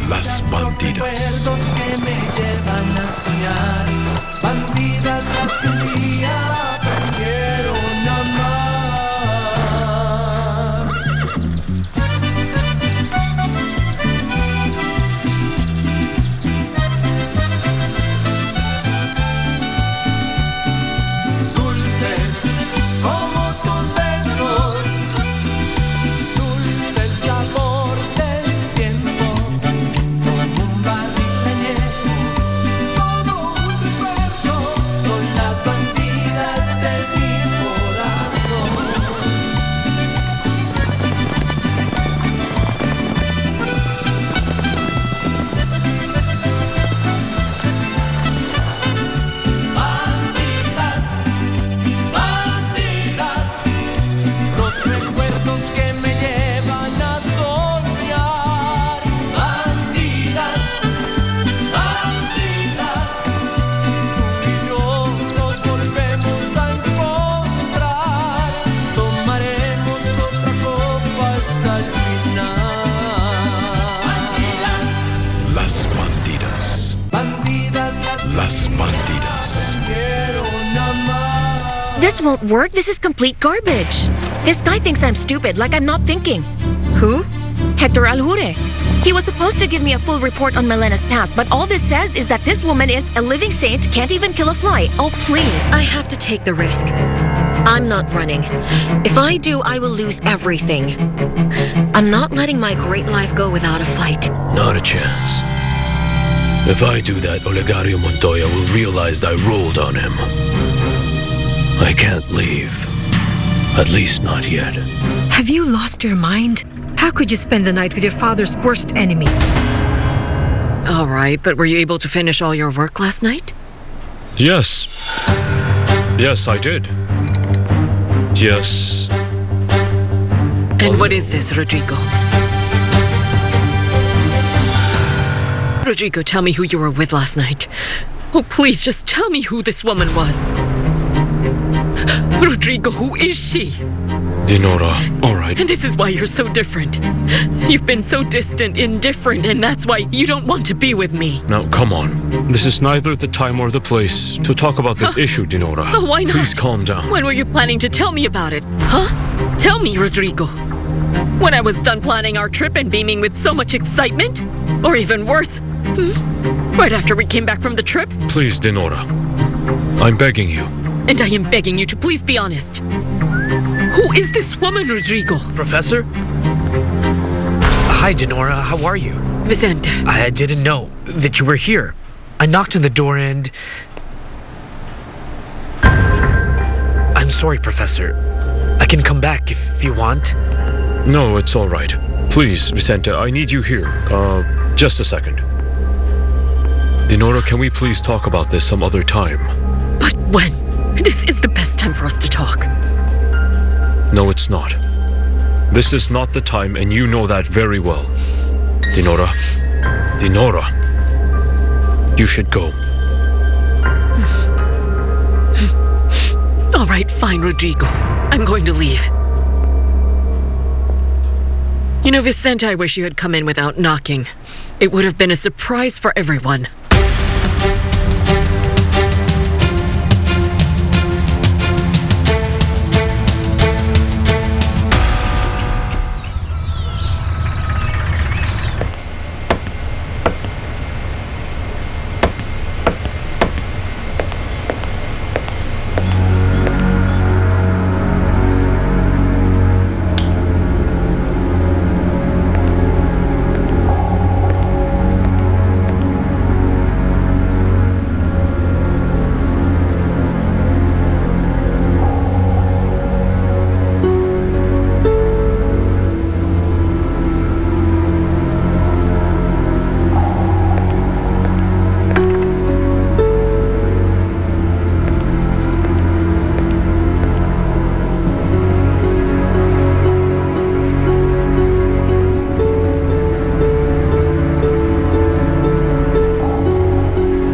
Las Bandidas. Recuerdos que me llevan a soñar. Bandidas las que un día aprendieron a amar. Dulces como tus besos, dulce el sabor del tiempo, como un barril añejo, todo un recuerdo, son las bandidas de mi corazón. Bandidas, bandidas, los recuerdos que me llevan a soñar. Bandidas, bandidas, tú y yo nos volvemos a encontrar. Tomaremos otra copa hasta el final. Las Bandidas. Bandidas, Las Bandidas. quiero amar. This won't work. This is complete garbage. This guy thinks I'm stupid, like I'm not thinking. Who? Hector Alhure. He was supposed to give me a full report on Melena's past, but all this says is that this woman is a living saint, can't even kill a fly. Oh, please. I have to take the risk. I'm not running. If I do, I will lose everything. I'm not letting my great life go without a fight. Not a chance. If I do that, Olegario Montoya will realize I rolled on him. I can't leave. At least not yet. Have you lost your mind? How could you spend the night with your father's worst enemy? All right, but were you able to finish all your work last night? Yes. Yes, I did. Yes. And what is this, Rodrigo? Rodrigo, tell me who you were with last night. Oh, please, just tell me who this woman was. Rodrigo, who is she? Dinora, all right. And this is why you're so different. You've been so distant, indifferent, and that's why you don't want to be with me. Now, come on. This is neither the time or the place to talk about this issue, Dinora. Oh, why not? Please calm down. When were you planning to tell me about it? Huh? Tell me, Rodrigo. When I was done planning our trip and beaming with so much excitement? Or even worse, right after we came back from the trip? Please, Dinora. I'm begging you. And I am begging you to please be honest. Who is this woman, Rodrigo? Professor? Hi, Denora. How are you? Vicente. I didn't know that you were here. I knocked on the door and... I'm sorry, Professor. I can come back if you want. No, it's all right. Please, Vicente, I need you here. Just a second. Dinora, can we please talk about this some other time? But when? This is the best time for us to talk. No, it's not. This is not the time, and you know that very well. Dinora. Dinora. You should go. All right, fine, Rodrigo. I'm going to leave. You know, Vicente, I wish you had come in without knocking. It would have been a surprise for everyone.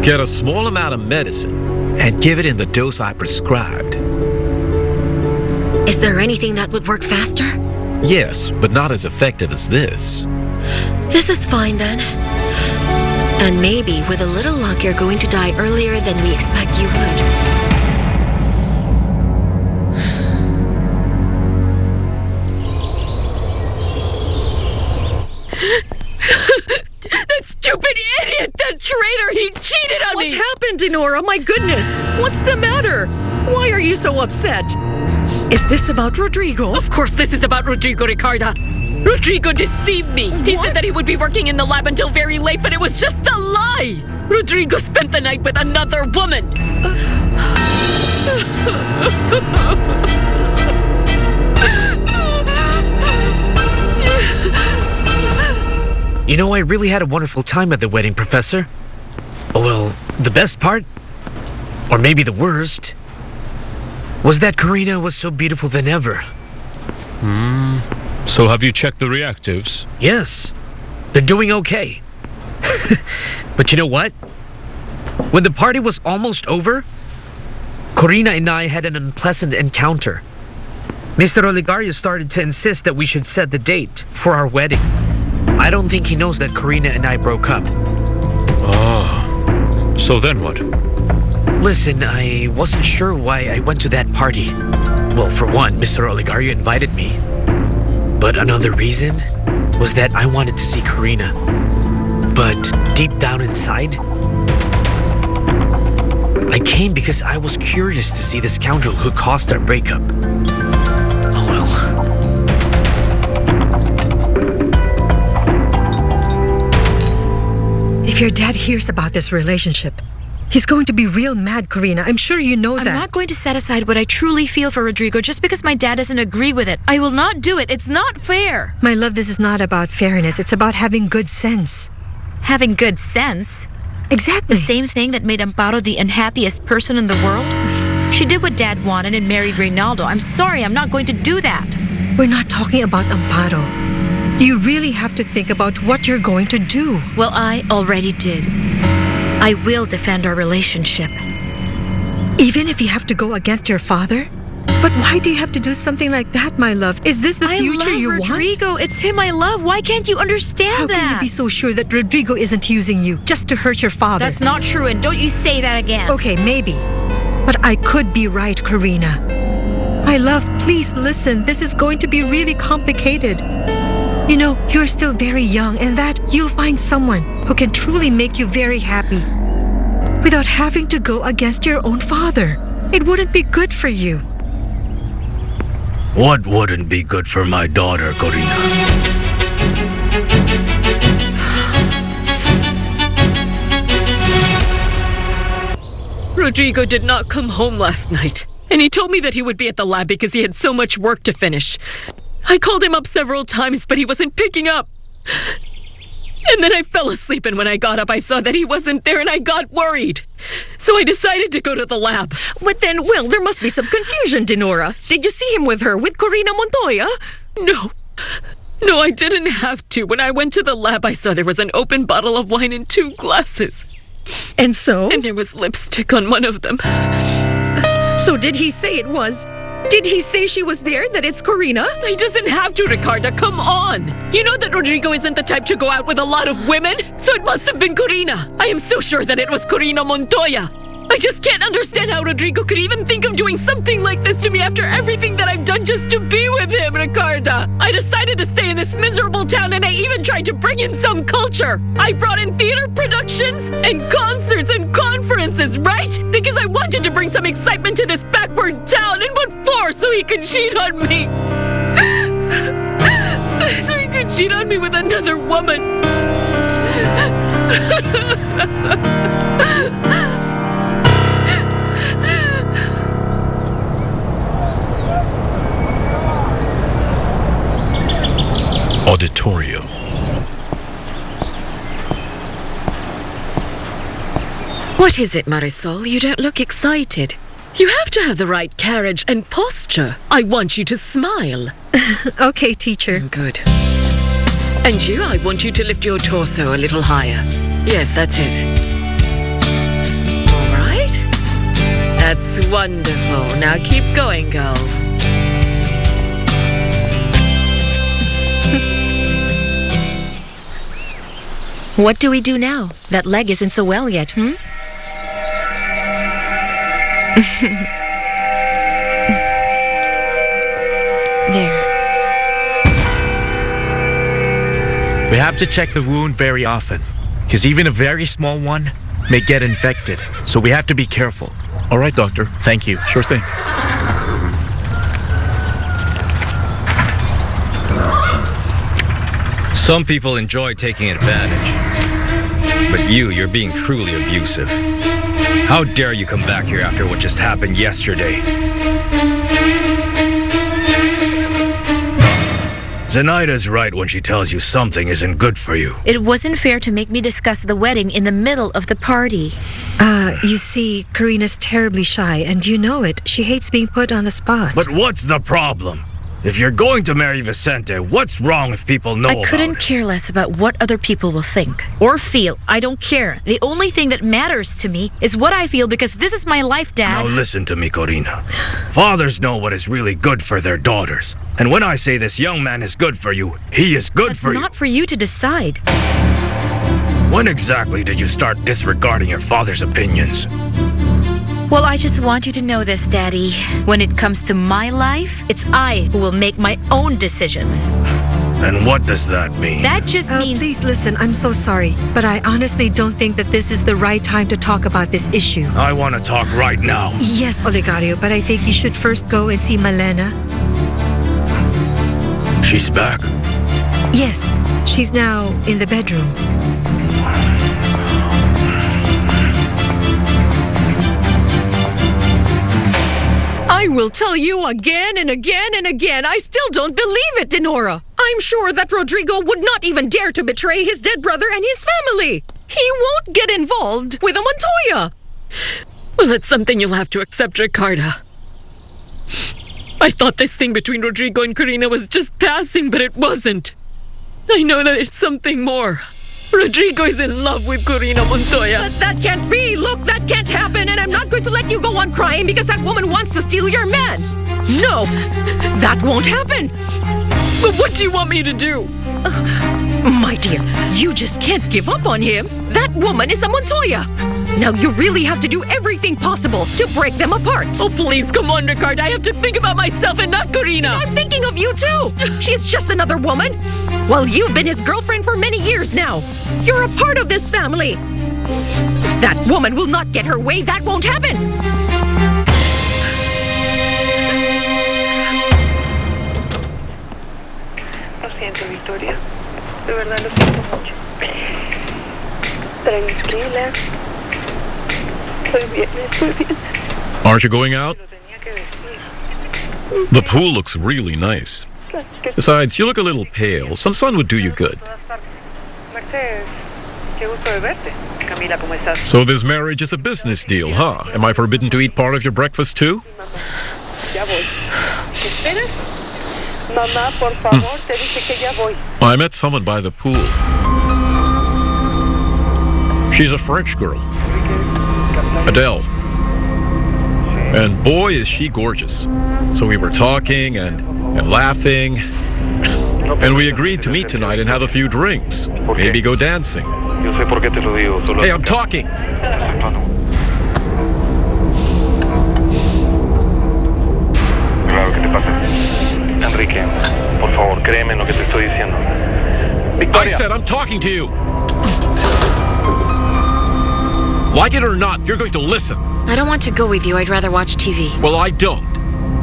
Get a small amount of medicine and give it in the dose I prescribed. Is there anything that would work faster? Yes, but not as effective as this. This is fine then. And maybe, with a little luck, you're going to die earlier than we expect you would. That stupid idiot! That traitor! He cheated on What me! happened, Dinora? My goodness! What's the matter? Why are you so upset? Is this about Rodrigo? Of course this is about Rodrigo, Ricarda. Rodrigo deceived me. He said that he would be working in the lab until very late, but it was just a lie. Rodrigo spent the night with another woman. You know, I really had a wonderful time at the wedding, Professor. Well, the best part, or maybe the worst, was that Karina was so beautiful than ever. So have you checked the reactives? Yes, they're doing okay. But you know what? When the party was almost over, Corina and I had an unpleasant encounter. Mr. Oligario started to insist that we should set the date for our wedding. I don't think he knows that Corina and I broke up. So then what? Listen, I wasn't sure why I went to that party. Well, for one, Mr. Oligario invited me. But another reason was that I wanted to see Corina. But deep down inside, I came because I was curious to see the scoundrel who caused our breakup. Oh well. If your dad hears about this relationship, he's going to be real mad, Karina. I'm sure you know that. I'm not going to set aside what I truly feel for Rodrigo just because my dad doesn't agree with it. I will not do it. It's not fair. My love, this is not about fairness. It's about having good sense. Having good sense? Exactly. The same thing that made Amparo the unhappiest person in the world? She did what Dad wanted and married Reynaldo. I'm sorry, I'm not going to do that. We're not talking about Amparo. You really have to think about what you're going to do. Well, I already did. I will defend our relationship. Even if you have to go against your father? But why do you have to do something like that, my love? Is this the future you want? I love Rodrigo. It's him I love. Why can't you understand How that? can you be so sure that Rodrigo isn't using you just to hurt your father? That's not true, and don't you say that again. Okay, maybe. But I could be right, Karina. My love, please listen. This is going to be really complicated. You know, you're still very young, and that you'll find someone who can truly make you very happy without having to go against your own father. It wouldn't be good for you. What wouldn't be good for my daughter, Corina? Rodrigo did not come home last night, and he told me that he would be at the lab because he had so much work to finish. I called him up several times, but he wasn't picking up. And then I fell asleep, and when I got up, I saw that he wasn't there, and I got worried. So I decided to go to the lab. But then, well, there must be some confusion, Dinora. Did you see him with her, with Corina Montoya? No, I didn't have to. When I went to the lab, I saw there was an open bottle of wine in 2 glasses. And so? And there was lipstick on one of them. So did he say it was? Did he say she was there, that it's Corina? He doesn't have to, Ricarda. Come on. You know that Rodrigo isn't the type to go out with a lot of women, so it must have been Corina. I am so sure that it was Corina Montoya. I just can't understand how Rodrigo could even think of doing something like this to me after everything that I've done just to be with him, Ricarda. I decided to stay in this miserable town, and I even tried to bring in some culture. I brought in theater productions and concerts and conferences, right? Because I wanted to bring some excitement to this backward town. And what for? So he could cheat on me. So he could cheat on me with another woman. Auditorium. What is it, Marisol? You don't look excited. You have to have the right carriage and posture. I want you to smile. Okay, teacher. Good. And you, I want you to lift your torso a little higher. Yes, that's it. All right. That's wonderful. Now keep going, girls. What do we do now? That leg isn't so well yet, There. We have to check the wound very often, because even a very small one may get infected, so we have to be careful. All right, doctor. Thank you. Sure thing. Some people enjoy taking advantage. But you're being cruelly abusive. How dare you come back here after what just happened yesterday? Zenaida's right when she tells you something isn't good for you. It wasn't fair to make me discuss the wedding in the middle of the party. You see, Karina's terribly shy, and you know it. She hates being put on the spot. But what's the problem? If you're going to marry Vicente, what's wrong if people know I couldn't about it? care less about what other people will think or feel. I don't care. The only thing that matters to me is what I feel, because this is my life, Dad. Now listen to me, Corina. Fathers know what is really good for their daughters. And when I say this young man is good for you, he is good That's for you. not for you to decide. When exactly did you start disregarding your father's opinions? Well, I just want you to know this, Daddy. When it comes to my life, it's I who will make my own decisions. And what does that mean? That just means... Please listen, I'm so sorry, but I honestly don't think that this is the right time to talk about this issue. I want to talk right now. Yes, Olegario, but I think you should first go and see Malena. She's back. Yes, she's now in the bedroom. I will tell you again and again and again, I still don't believe it, Dinora. I'm sure that Rodrigo would not even dare to betray his dead brother and his family. He won't get involved with a Montoya. Well, it's something you'll have to accept, Ricarda. I thought this thing between Rodrigo and Karina was just passing, but it wasn't. I know that there's something more. Rodrigo is in love with Corina Montoya. But that can't be. Look, that can't happen. And I'm not going to let you go on crying because that woman wants to steal your man. No, that won't happen. But what do you want me to do? My dear, you just can't give up on him. That woman is a Montoya. Now you really have to do everything possible to break them apart. Oh, please, come on, Ricardo. I have to think about myself and not Corina. I'm thinking of you, too. She's just another woman. Well, you've been his girlfriend for many years now. You're a part of this family. That woman will not get her way. That won't happen. Lo siento, Victoria. De verdad lo siento mucho. Tranquila. Estoy bien, estoy bien. Aren't you going out? Lo tenía que decir. The pool looks really nice. Besides, you look a little pale. Some sun would do you good. Mercedes, qué gusto de verte. Camila, ¿cómo estás? So this marriage is a business deal, huh? Am I forbidden to eat part of your breakfast too? Ya voy. ¿Te esperas? Mamá, por favor, te dije que ya voy. I met someone by the pool. She's a French girl. Adele. And boy, is she gorgeous. So we were talking and laughing. And we agreed to meet tonight and have a few drinks. Maybe go dancing. Hey, I'm talking! Claro que te pasa. Enrique, por favor, créeme en lo que te estoy diciendo. I said I'm talking to you! Like it or not, you're going to listen. I don't want to go with you. I'd rather watch TV. Well, I don't.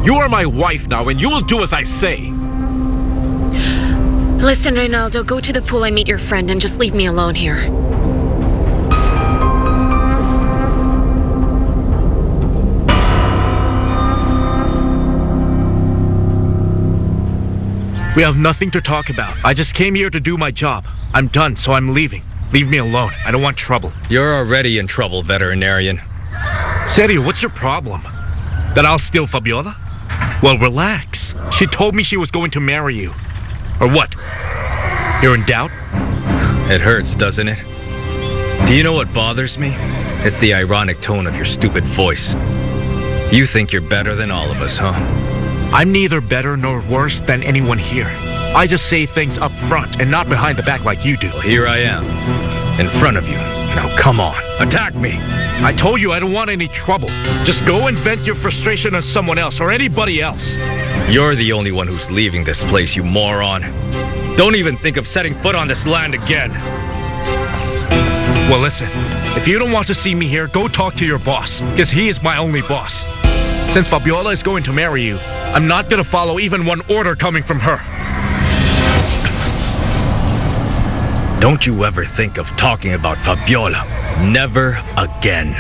You are my wife now, and you will do as I say. Listen, Reynaldo, go to the pool and meet your friend and just leave me alone here. We have nothing to talk about. I just came here to do my job. I'm done, so I'm leaving. Leave me alone. I don't want trouble. You're already in trouble, veterinarian. Serio, what's your problem? That I'll steal Fabiola? Well, relax. She told me she was going to marry you. Or what? You're in doubt? It hurts, doesn't it? Do you know what bothers me? It's the ironic tone of your stupid voice. You think you're better than all of us, huh? I'm neither better nor worse than anyone here. I just say things up front and not behind the back like you do. Well, here I am. In front of you. Now come on, attack me. I told you I don't want any trouble. Just go and vent your frustration on someone else or anybody else. You're the only one who's leaving this place, you moron. Don't even think of setting foot on this land again. Well, listen. If you don't want to see me here, go talk to your boss, because he is my only boss. Since Fabiola is going to marry you, I'm not going to follow even one order coming from her. Don't you ever think of talking about Fabiola. Never again.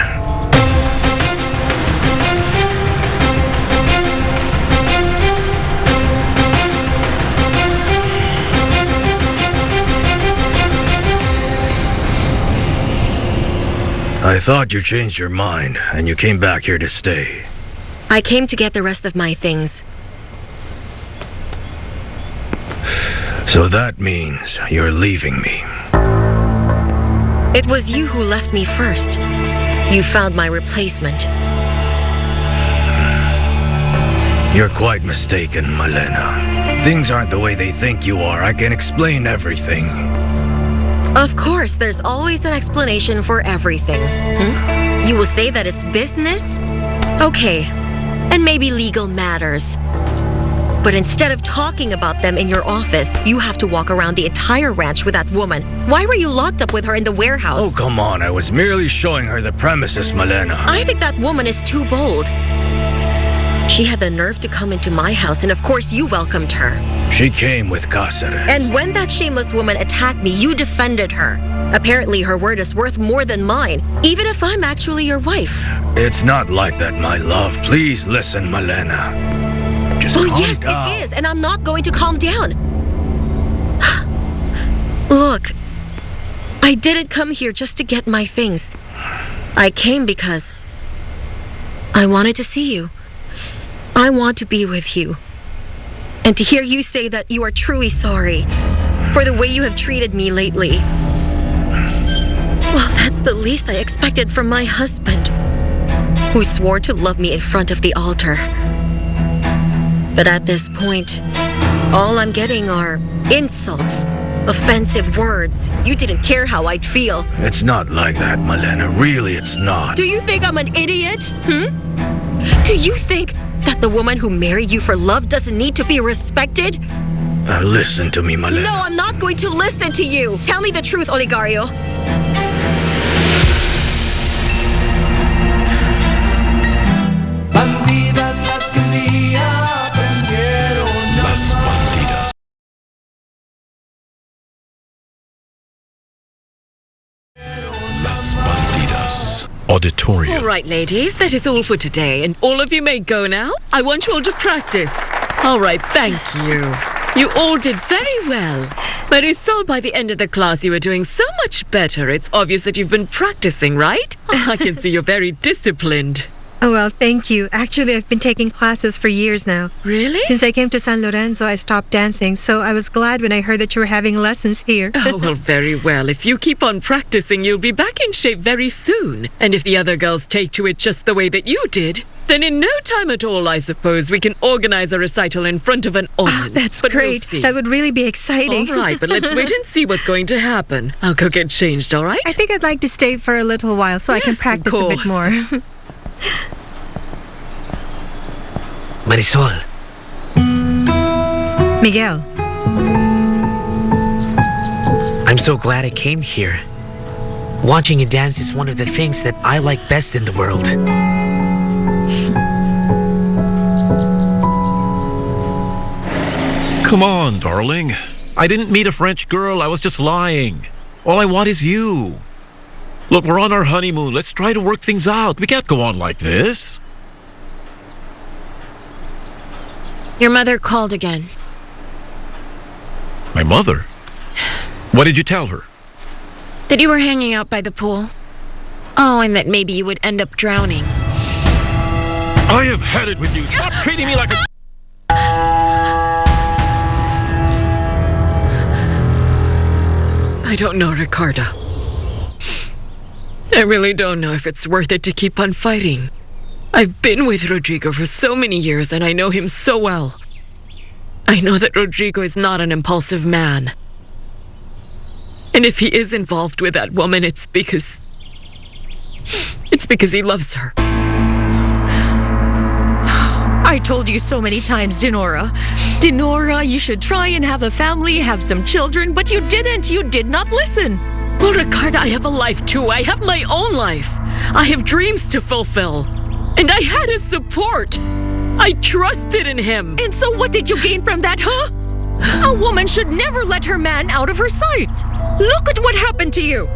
I thought you changed your mind and you came back here to stay. I came to get the rest of my things. So that means you're leaving me. It was you who left me first. You found my replacement. You're quite mistaken, Malena. Things aren't the way they think you are. I can explain everything. Of course, there's always an explanation for everything. You will say that it's business? Okay, and maybe legal matters. But instead of talking about them in your office, you have to walk around the entire ranch with that woman. Why were you locked up with her in the warehouse? Oh, come on. I was merely showing her the premises, Malena. I think that woman is too bold. She had the nerve to come into my house, and of course you welcomed her. She came with Cáceres. And when that shameless woman attacked me, you defended her. Apparently her word is worth more than mine, even if I'm actually your wife. It's not like that, my love. Please listen, Malena. Just calm yes, down. It is, and I'm not going to calm down. Look, I didn't come here just to get my things. I came because I wanted to see you. I want to be with you. And to hear you say that you are truly sorry for the way you have treated me lately. Well, that's the least I expected from my husband, who swore to love me in front of the altar. But at this point, all I'm getting are insults, offensive words. You didn't care how I'd feel. It's not like that, Malena. Really, it's not. Do you think I'm an idiot? Do you think that the woman who married you for love doesn't need to be respected? Listen to me, Malena. No, I'm not going to listen to you. Tell me the truth, Oligario. Bandidas las que un día aprendieron a Las Bandidas. Las Bandidas. Auditorium. All right, ladies, that is all for today, and all of you may go now. I want you all to practice. All right, thank you. You all did very well. Marisol, by the end of the class, you were doing so much better. It's obvious that you've been practicing, right? I can see you're very disciplined. Oh, well, thank you. Actually, I've been taking classes for years now. Really? Since I came to San Lorenzo, I stopped dancing, so I was glad when I heard that you were having lessons here. Oh, well, very well. If you keep on practicing, you'll be back in shape very soon. And if the other girls take to it just the way that you did, then in no time at all, I suppose, we can organize a recital in front of an audience. Oh, that's But great. we'll see. That would really be exciting. All right, but let's wait and see what's going to happen. I'll go get changed, all right? I think I'd like to stay for a little while so I can Yes, of practice a bit course. more. Marisol. Miguel. I'm so glad I came here. Watching you dance is one of the things that I like best in the world. Come on, darling. I didn't meet a French girl. I was just lying. All I want is you. Look, we're on our honeymoon. Let's try to work things out. We can't go on like this. Your mother called again. My mother? What did you tell her? That you were hanging out by the pool. Oh, and that maybe you would end up drowning. I have had it with you. Stop treating me like a... I don't know, Ricardo. I really don't know if it's worth it to keep on fighting. I've been with Rodrigo for so many years, and I know him so well. I know that Rodrigo is not an impulsive man. And if he is involved with that woman, it's because he loves her. I told you so many times, Dinora. Dinora, you should try and have a family, have some children, but you didn't. You did not listen. Well, Ricardo, I have a life too. I have my own life. I have dreams to fulfill. And I had his support. I trusted in him. And so what did you gain from that, huh? A woman should never let her man out of her sight. Look at what happened to you.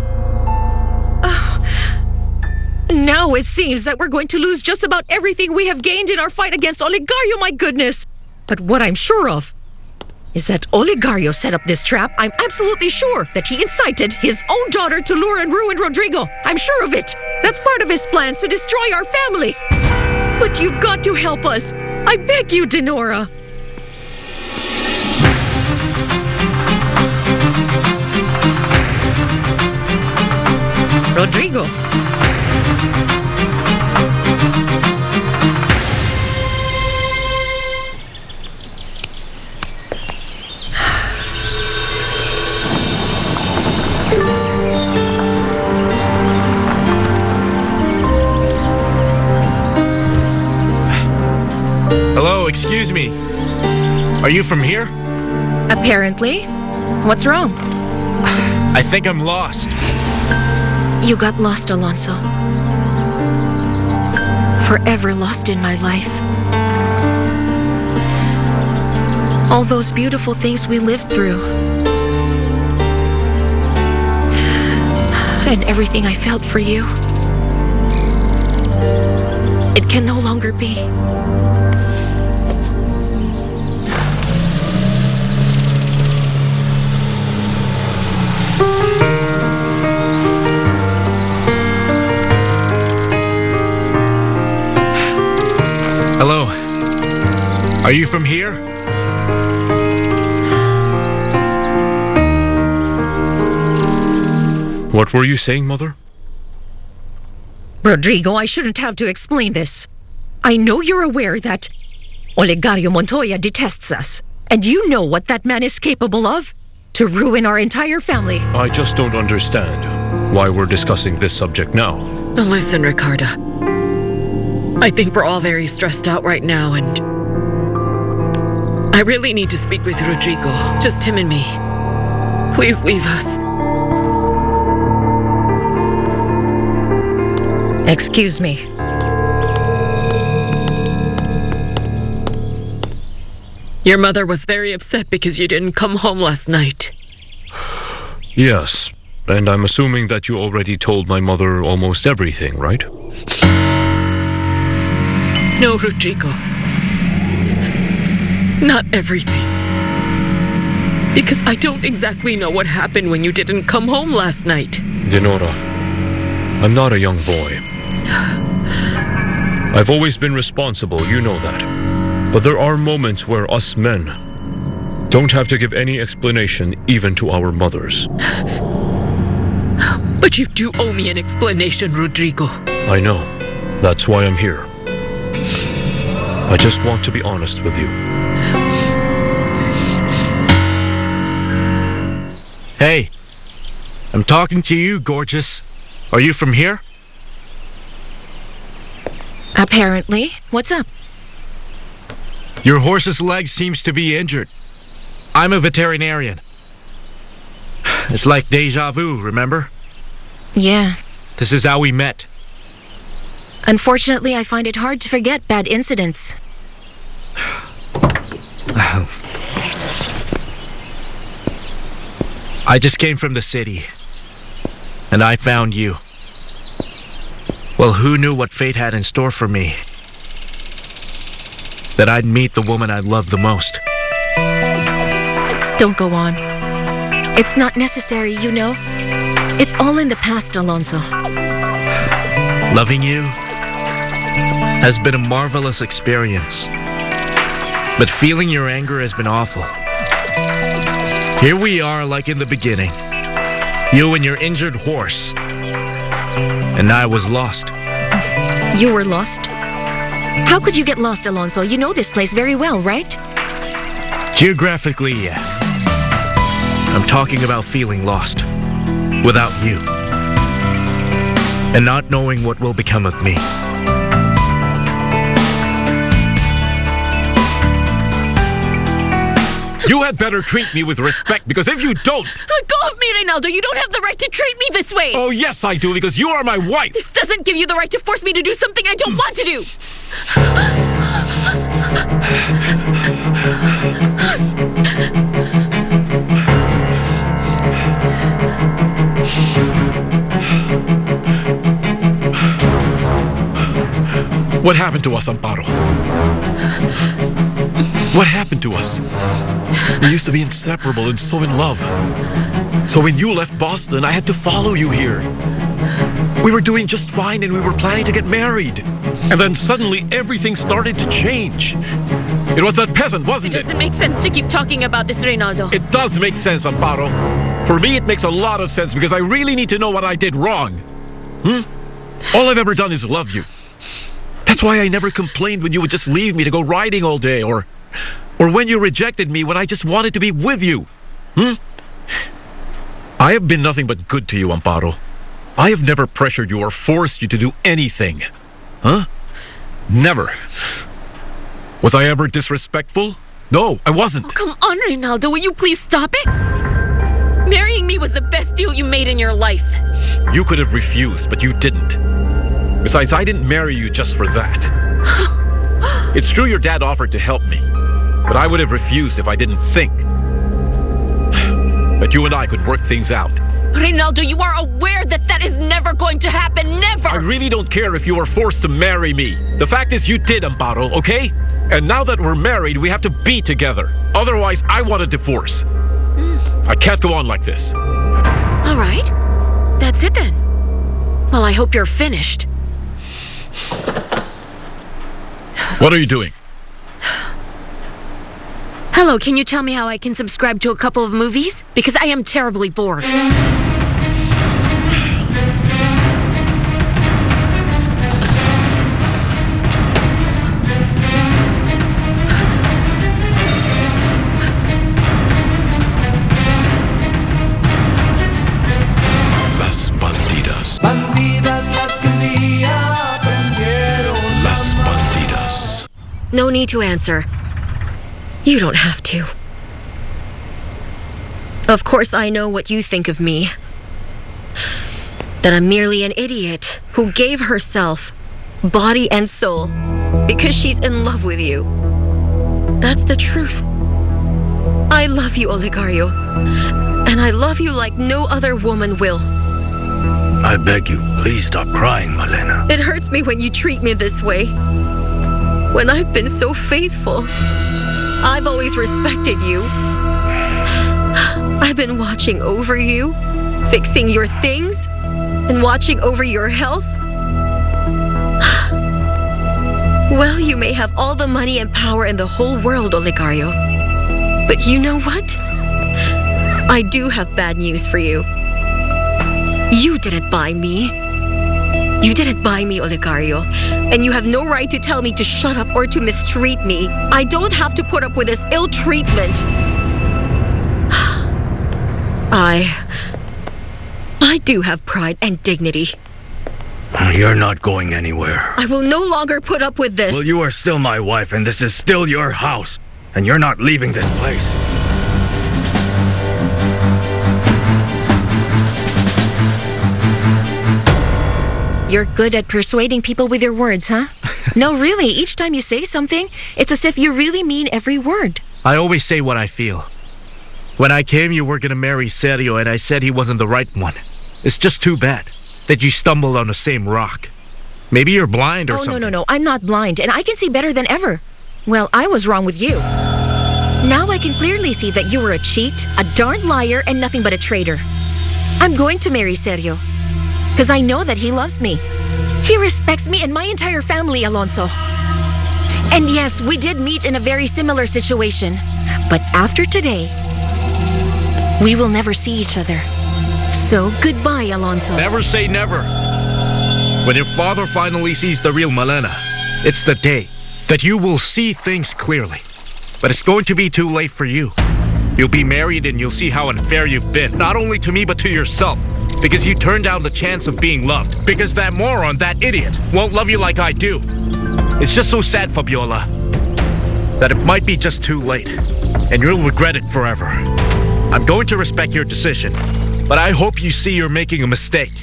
Now it seems that we're going to lose just about everything we have gained in our fight against Oligario, my goodness. But what I'm sure of is that Oligario set up this trap. I'm absolutely sure that he incited his own daughter to lure and ruin Rodrigo. I'm sure of it. That's part of his plans to destroy our family. But you've got to help us. I beg you, Dinora. Rodrigo. Hello, excuse me. Are you from here? Apparently. What's wrong? I think I'm lost. You got lost, Alonso. Forever lost in my life. All those beautiful things we lived through. And everything I felt for you. It can no longer be. Hello. Are you from here? What were you saying, Mother? Rodrigo, I shouldn't have to explain this. I know you're aware that Oligario Montoya detests us. And you know what that man is capable of? To ruin our entire family. I just don't understand why we're discussing this subject now. Listen, Ricardo. I think we're all very stressed out right now, and I really need to speak with Rodrigo. Just him and me. Please leave us. Excuse me. Your mother was very upset because you didn't come home last night. Yes, and I'm assuming that you already told my mother almost everything, right? No, Rodrigo. Not everything. Because I don't exactly know what happened when you didn't come home last night. Dinora, I'm not a young boy. I've always been responsible, you know that. But there are moments where us men don't have to give any explanation even to our mothers. But you do owe me an explanation, Rodrigo. I know. That's why I'm here. I just want to be honest with you. Hey, I'm talking to you, gorgeous. Are you from here? Apparently. What's up? Your horse's leg seems to be injured. I'm a veterinarian. It's like deja vu, remember? Yeah. This is how we met. Unfortunately, I find it hard to forget bad incidents. I just came from the city. And I found you. Well, who knew what fate had in store for me? That I'd meet the woman I love the most. Don't go on. It's not necessary, you know. It's all in the past, Alonso. Loving you has been a marvelous experience. But feeling your anger has been awful. Here we are like in the beginning. You and your injured horse. And I was lost. You were lost? How could you get lost, Alonso? You know this place very well, right? Geographically, yeah. I'm talking about feeling lost. without you. And not knowing what will become of me. You had better treat me with respect, because if you don't... Let go of me, Reynaldo. You don't have the right to treat me this way. Oh, yes, I do, because you are my wife. This doesn't give you the right to force me to do something I don't want to do. What happened to us, Amparo? What happened to us? We used to be inseparable and so in love. So when you left Boston, I had to follow you here. We were doing just fine and we were planning to get married. And then suddenly everything started to change. It was that peasant, wasn't it? It doesn't make sense to keep talking about this, Reynaldo. It does make sense, Amparo. For me, it makes a lot of sense because I really need to know what I did wrong. All I've ever done is love you. That's why I never complained when you would just leave me to go riding all day, or when you rejected me when I just wanted to be with you. I have been nothing but good to you, Amparo. I have never pressured you or forced you to do anything. Never. Was I ever disrespectful? No, I wasn't. Oh, come on, Reynaldo. Will you please stop it? Marrying me was the best deal you made in your life. You could have refused, but you didn't. Besides, I didn't marry you just for that. It's true your dad offered to help me, but I would have refused if I didn't think that you and I could work things out. Reynaldo, you are aware that that is never going to happen. Never! I really don't care if you were forced to marry me. The fact is you did, Amparo, okay? And now that we're married, we have to be together. Otherwise, I want a divorce. I can't go on like this. All right. That's it then. Well, I hope you're finished. What are you doing? Hello, can you tell me how I can subscribe to a couple of movies? Because I am terribly bored. Las Bandidas. Bandidas las que un día aprendieron Las Bandidas. No need to answer. You don't have to. Of course, I know what you think of me. That I'm merely an idiot who gave herself, body and soul, because she's in love with you. That's the truth. I love you, Olegario. And I love you like no other woman will. I beg you, please stop crying, Malena. It hurts me when you treat me this way. When I've been so faithful. I've always respected you. I've been watching over you, fixing your things, and watching over your health. Well, you may have all the money and power in the whole world, Olegario. But you know what? I do have bad news for you. You didn't buy me. You didn't buy me, Olegario. And you have no right to tell me to shut up or to mistreat me. I don't have to put up with this ill treatment. I do have pride and dignity. You're not going anywhere. I will no longer put up with this. Well, you are still my wife, and this is still your house. And you're not leaving this place. You're good at persuading people with your words, huh? No, really, each time you say something, it's as if you really mean every word. I always say what I feel. When I came, you were going to marry Sergio, and I said he wasn't the right one. It's just too bad that you stumbled on the same rock. Maybe you're blind or something. No, I'm not blind, and I can see better than ever. Well, I was wrong with you. Now I can clearly see that you were a cheat, a darned liar, and nothing but a traitor. I'm going to marry Sergio. Because I know that he loves me. He respects me and my entire family, Alonso. And yes, we did meet in a very similar situation. But after today, we will never see each other. So goodbye, Alonso. Never say never. When your father finally sees the real Malena, it's the day that you will see things clearly. But it's going to be too late for you. You'll be married and you'll see how unfair you've been, not only to me but to yourself. Because you turned down the chance of being loved. Because that moron, that idiot, won't love you like I do. It's just so sad, Fabiola, that it might be just too late. And you'll regret it forever. I'm going to respect your decision, but I hope you see you're making a mistake.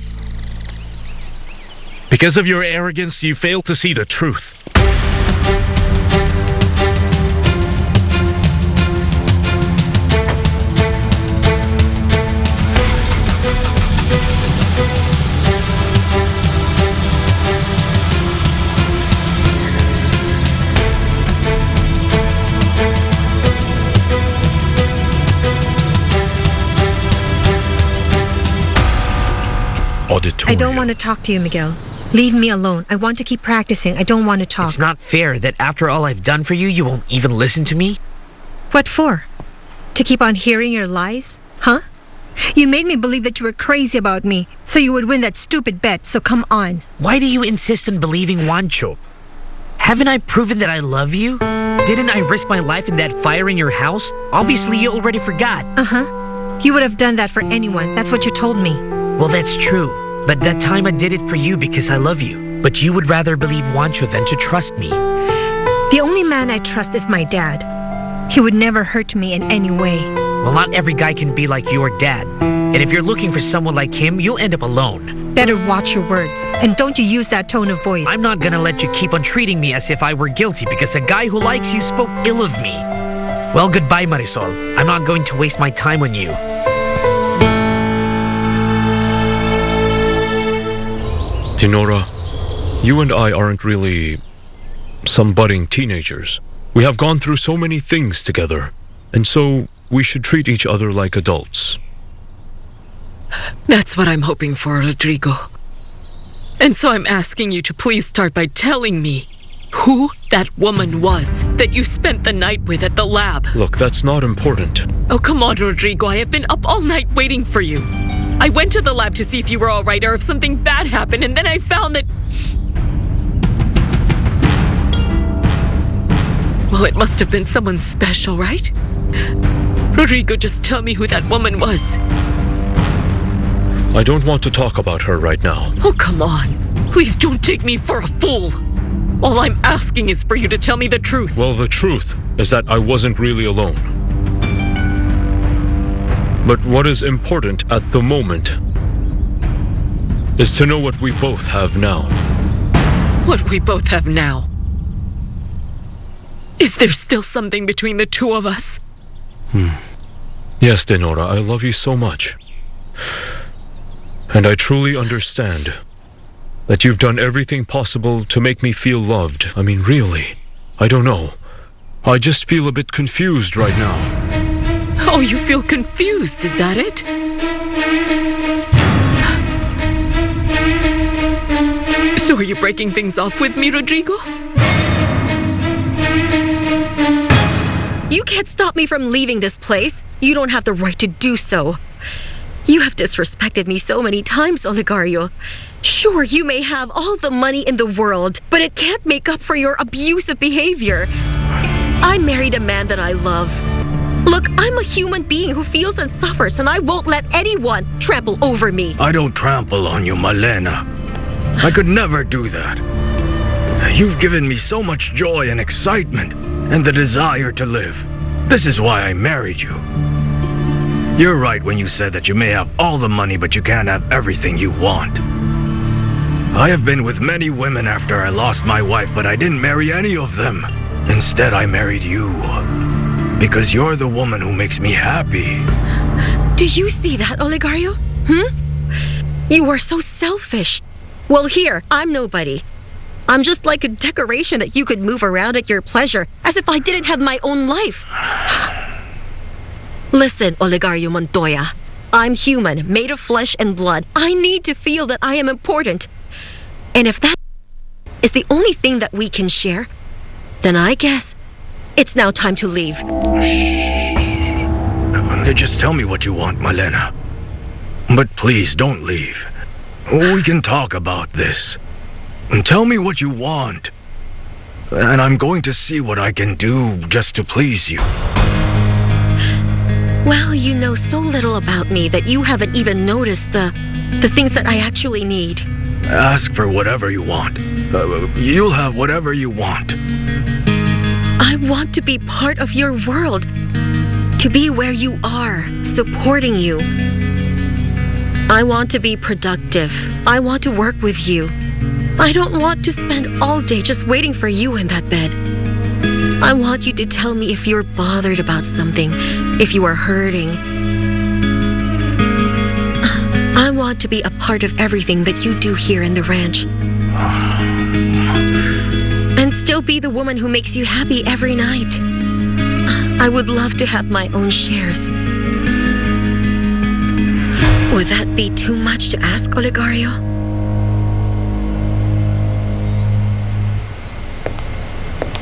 Because of your arrogance, you fail to see the truth. I don't want to talk to you, Miguel. Leave me alone. I want to keep practicing. I don't want to talk. It's not fair that after all I've done for you, you won't even listen to me. What for? To keep on hearing your lies? Huh? You made me believe that you were crazy about me, so you would win that stupid bet, so come on. Why do you insist on believing Juancho? Haven't I proven that I love you? Didn't I risk my life in that fire in your house? Obviously, you already forgot. Uh-huh. You would have done that for anyone. That's what you told me. Well, that's true. But that time I did it for you because I love you. But you would rather believe Juancho than to trust me. The only man I trust is my dad. He would never hurt me in any way. Well, not every guy can be like your dad. And if you're looking for someone like him, you'll end up alone. Better watch your words. And don't you use that tone of voice. I'm not gonna let you keep on treating me as if I were guilty because a guy who likes you spoke ill of me. Well, goodbye, Marisol. I'm not going to waste my time on you. Dinora, you and I aren't really some budding teenagers. We have gone through so many things together, and so we should treat each other like adults. That's what I'm hoping for, Rodrigo. And so I'm asking you to please start by telling me who that woman was that you spent the night with at the lab. Look, that's not important. Oh, come on, Rodrigo. I have been up all night waiting for you. I went to the lab to see if you were all right or if something bad happened, and then I found that... Well, it must have been someone special, right? Rodrigo, just tell me who that woman was. I don't want to talk about her right now. Oh, come on. Please don't take me for a fool. All I'm asking is for you to tell me the truth. Well, the truth is that I wasn't really alone. But what is important at the moment is to know what we both have now. What we both have now? Is there still something between the two of us? Yes, Dinora, I love you so much. And I truly understand that you've done everything possible to make me feel loved. I mean, really, I don't know. I just feel a bit confused right now. Oh, you feel confused, is that it? So are you breaking things off with me, Rodrigo? You can't stop me from leaving this place. You don't have the right to do so. You have disrespected me so many times, Olegario. Sure, you may have all the money in the world, but it can't make up for your abusive behavior. I married a man that I love. Look, I'm a human being who feels and suffers, and I won't let anyone trample over me. I don't trample on you, Malena. I could never do that. You've given me so much joy and excitement, and the desire to live. This is why I married you. You're right when you said that you may have all the money, but you can't have everything you want. I have been with many women after I lost my wife, but I didn't marry any of them. Instead, I married you. Because you're the woman who makes me happy. Do you see that, Olegario? You are so selfish. Well, here, I'm nobody. I'm just like a decoration that you could move around at your pleasure, as if I didn't have my own life. Listen, Olegario Montoya. I'm human, made of flesh and blood. I need to feel that I am important. And if that is the only thing that we can share, then I guess it's now time to leave. Just tell me what you want, Malena. But please, don't leave. We can talk about this. And tell me what you want. And I'm going to see what I can do just to please you. Well, you know so little about me that you haven't even noticed the things that I actually need. Ask for whatever you want. You'll have whatever you want. I want to be part of your world. To be where you are, supporting you. I want to be productive. I want to work with you. I don't want to spend all day just waiting for you in that bed. I want you to tell me if you're bothered about something, if you are hurting. I want to be a part of everything that you do here in the ranch. And still be the woman who makes you happy every night. I would love to have my own shares. Would that be too much to ask, Olegario?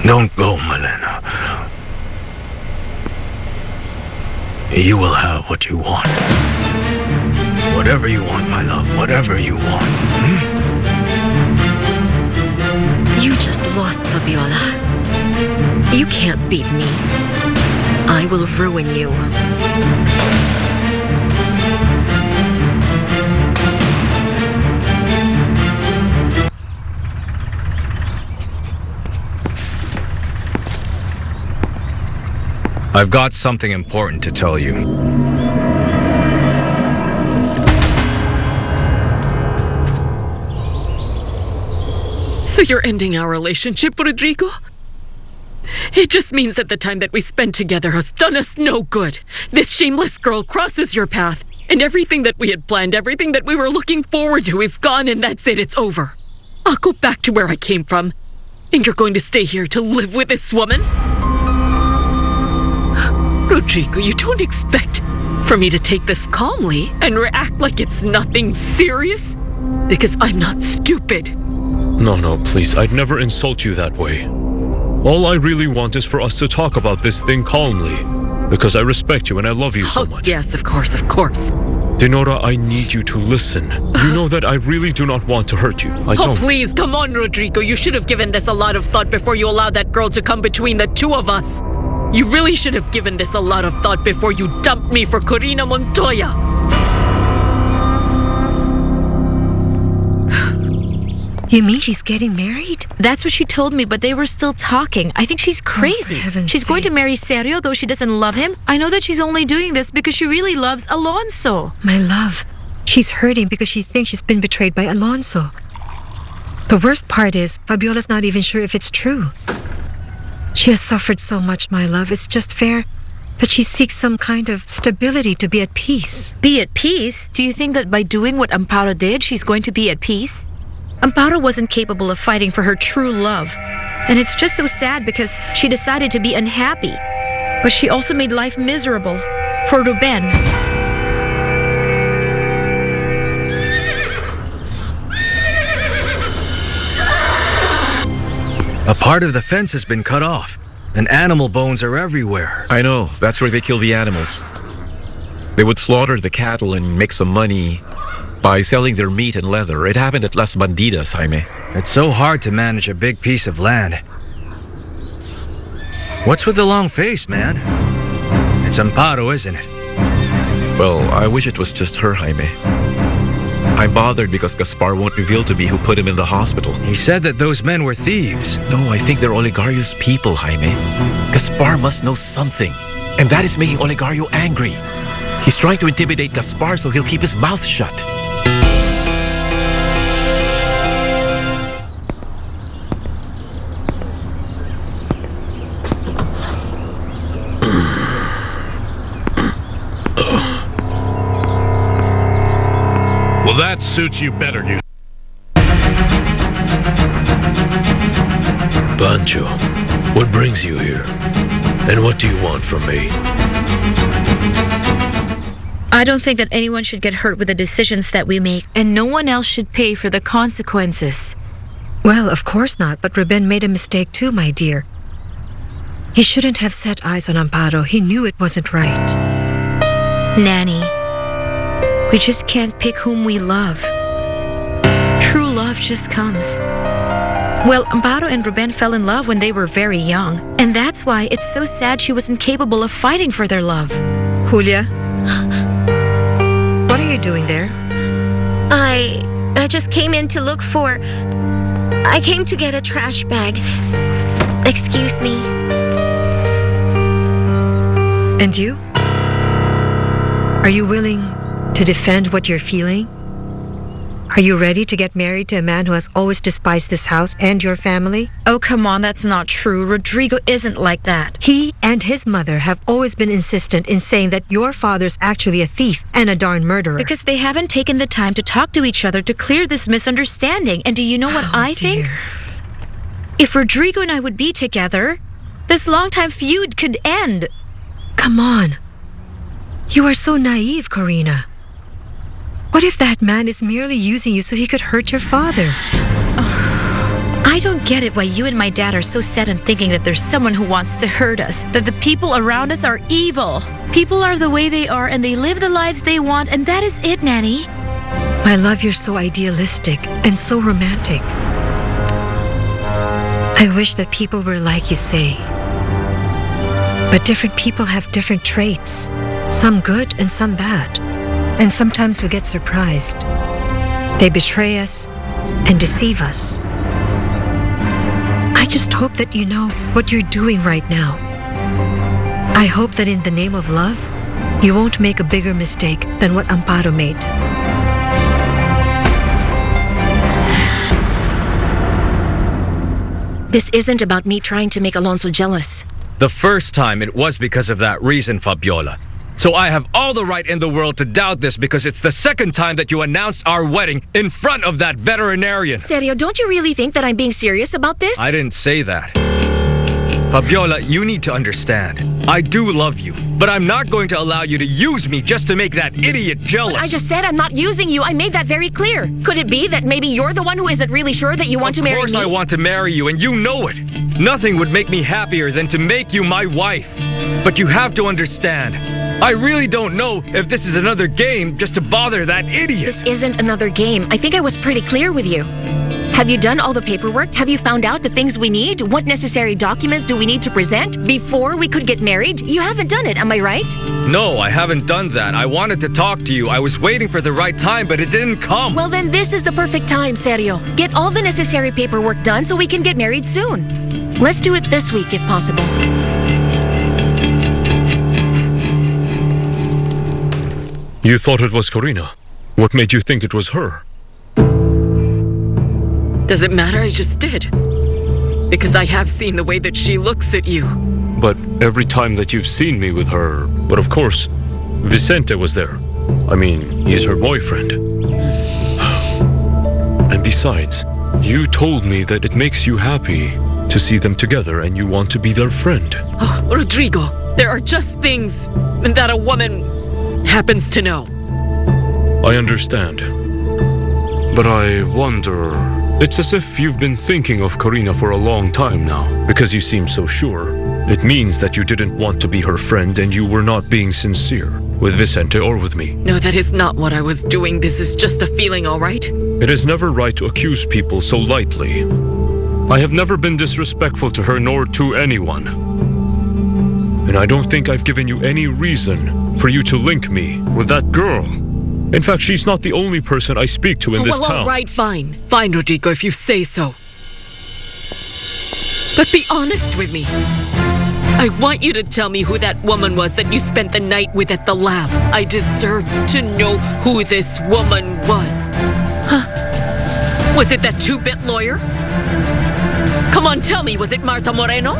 Don't go, Malena. You will have what you want. Whatever you want, my love. Whatever you want. You just lost, Fabiola. You can't beat me. I will ruin you. I've got something important to tell you. So you're ending our relationship, Rodrigo? It just means that the time that we spent together has done us no good. This shameless girl crosses your path, and everything that we had planned, everything that we were looking forward to is gone, and that's it, it's over. I'll go back to where I came from, and you're going to stay here to live with this woman? Rodrigo, you don't expect for me to take this calmly and react like it's nothing serious? Because I'm not stupid. No, please. I'd never insult you that way. All I really want is for us to talk about this thing calmly. Because I respect you and I love you so much. Yes, of course, of course. Denora, I need you to listen. You know that I really do not want to hurt you. I don't. Please, come on, Rodrigo. You should have given this a lot of thought before you allowed that girl to come between the two of us. You really should have given this a lot of thought before you dumped me for Corina Montoya. You mean she's getting married? That's what she told me, but they were still talking. I think she's crazy. She's going to marry Sergio, though she doesn't love him. I know that she's only doing this because she really loves Alonso. My love, she's hurting because she thinks she's been betrayed by Alonso. The worst part is, Fabiola's not even sure if it's true. She has suffered so much, my love. It's just fair that she seeks some kind of stability to be at peace. Be at peace? Do you think that by doing what Amparo did, she's going to be at peace? Amparo wasn't capable of fighting for her true love. And it's just so sad because she decided to be unhappy. But she also made life miserable for Ruben. A part of the fence has been cut off, and animal bones are everywhere. I know. That's where they kill the animals. They would slaughter the cattle and make some money by selling their meat and leather. It happened at Las Bandidas, Jaime. It's so hard to manage a big piece of land. What's with the long face, man? It's Amparo, isn't it? Well, I wish it was just her, Jaime. I'm bothered because Gaspar won't reveal to me who put him in the hospital. He said that those men were thieves. No, I think they're Olegario's people, Jaime. Gaspar must know something. And that is making Olegario angry. He's trying to intimidate Gaspar so he'll keep his mouth shut. Well, that suits you better, you... Pancho, what brings you here? And what do you want from me? I don't think that anyone should get hurt with the decisions that we make, and no one else should pay for the consequences. Well, of course not, but Ruben made a mistake too, my dear. He shouldn't have set eyes on Amparo. He knew it wasn't right. Nanny, we just can't pick whom we love. True love just comes. Well, Amparo and Ruben fell in love when they were very young, and that's why it's so sad she wasn't capable of fighting for their love. Julia? What are you doing there? I just came in to look for... I came to get a trash bag. Excuse me. And you? Are you willing to defend what you're feeling? Are you ready to get married to a man who has always despised this house and your family? Oh, come on, that's not true. Rodrigo isn't like that. He and his mother have always been insistent in saying that your father's actually a thief and a darn murderer. Because they haven't taken the time to talk to each other to clear this misunderstanding. And do you know what I think? If Rodrigo and I would be together, this long-time feud could end. Come on. You are so naive, Corina. What if that man is merely using you so he could hurt your father? I don't get it why you and my dad are so set on thinking that there's someone who wants to hurt us, that the people around us are evil. People are the way they are and they live the lives they want, and that is it, Nanny. My love, you're so idealistic and so romantic. I wish that people were like you say. But different people have different traits, some good and some bad. And sometimes we get surprised. They betray us and deceive us. I just hope that you know what you're doing right now. I hope that in the name of love, you won't make a bigger mistake than what Amparo made. This isn't about me trying to make Alonso jealous. The first time it was because of that reason, Fabiola. So I have all the right in the world to doubt this because it's the second time that you announced our wedding in front of that veterinarian. Sergio, don't you really think that I'm being serious about this? I didn't say that. Fabiola, you need to understand. I do love you, but I'm not going to allow you to use me just to make that idiot jealous. But I just said I'm not using you. I made that very clear. Could it be that maybe you're the one who isn't really sure that you want to marry me? Of course I want to marry you, and you know it. Nothing would make me happier than to make you my wife. But you have to understand, I really don't know if this is another game just to bother that idiot. This isn't another game. I think I was pretty clear with you. Have you done all the paperwork? Have you found out the things we need? What necessary documents do we need to present before we could get married? You haven't done it, am I right? No, I haven't done that. I wanted to talk to you. I was waiting for the right time, but it didn't come. Well, then this is the perfect time, Sergio. Get all the necessary paperwork done so we can get married soon. Let's do it this week, if possible. You thought it was Corina. What made you think it was her? Does it matter? I just did. Because I have seen the way that she looks at you. But every time that you've seen me with her... But of course, Vicente was there. I mean, he's her boyfriend. And besides, you told me that it makes you happy to see them together and you want to be their friend. Oh, Rodrigo, there are just things that a woman happens to know. I understand. But I wonder... It's as if you've been thinking of Corina for a long time now, because you seem so sure. It means that you didn't want to be her friend and you were not being sincere, with Vicente or with me. No, that is not what I was doing. This is just a feeling, all right? It is never right to accuse people so lightly. I have never been disrespectful to her nor to anyone. And I don't think I've given you any reason for you to link me with that girl. In fact, she's not the only person I speak to in this town. All right, fine. Fine, Rodrigo, if you say so. But be honest with me. I want you to tell me who that woman was that you spent the night with at the lab. I deserve to know who this woman was. Huh? Was it that two-bit lawyer? Come on, tell me, was it Marta Moreno?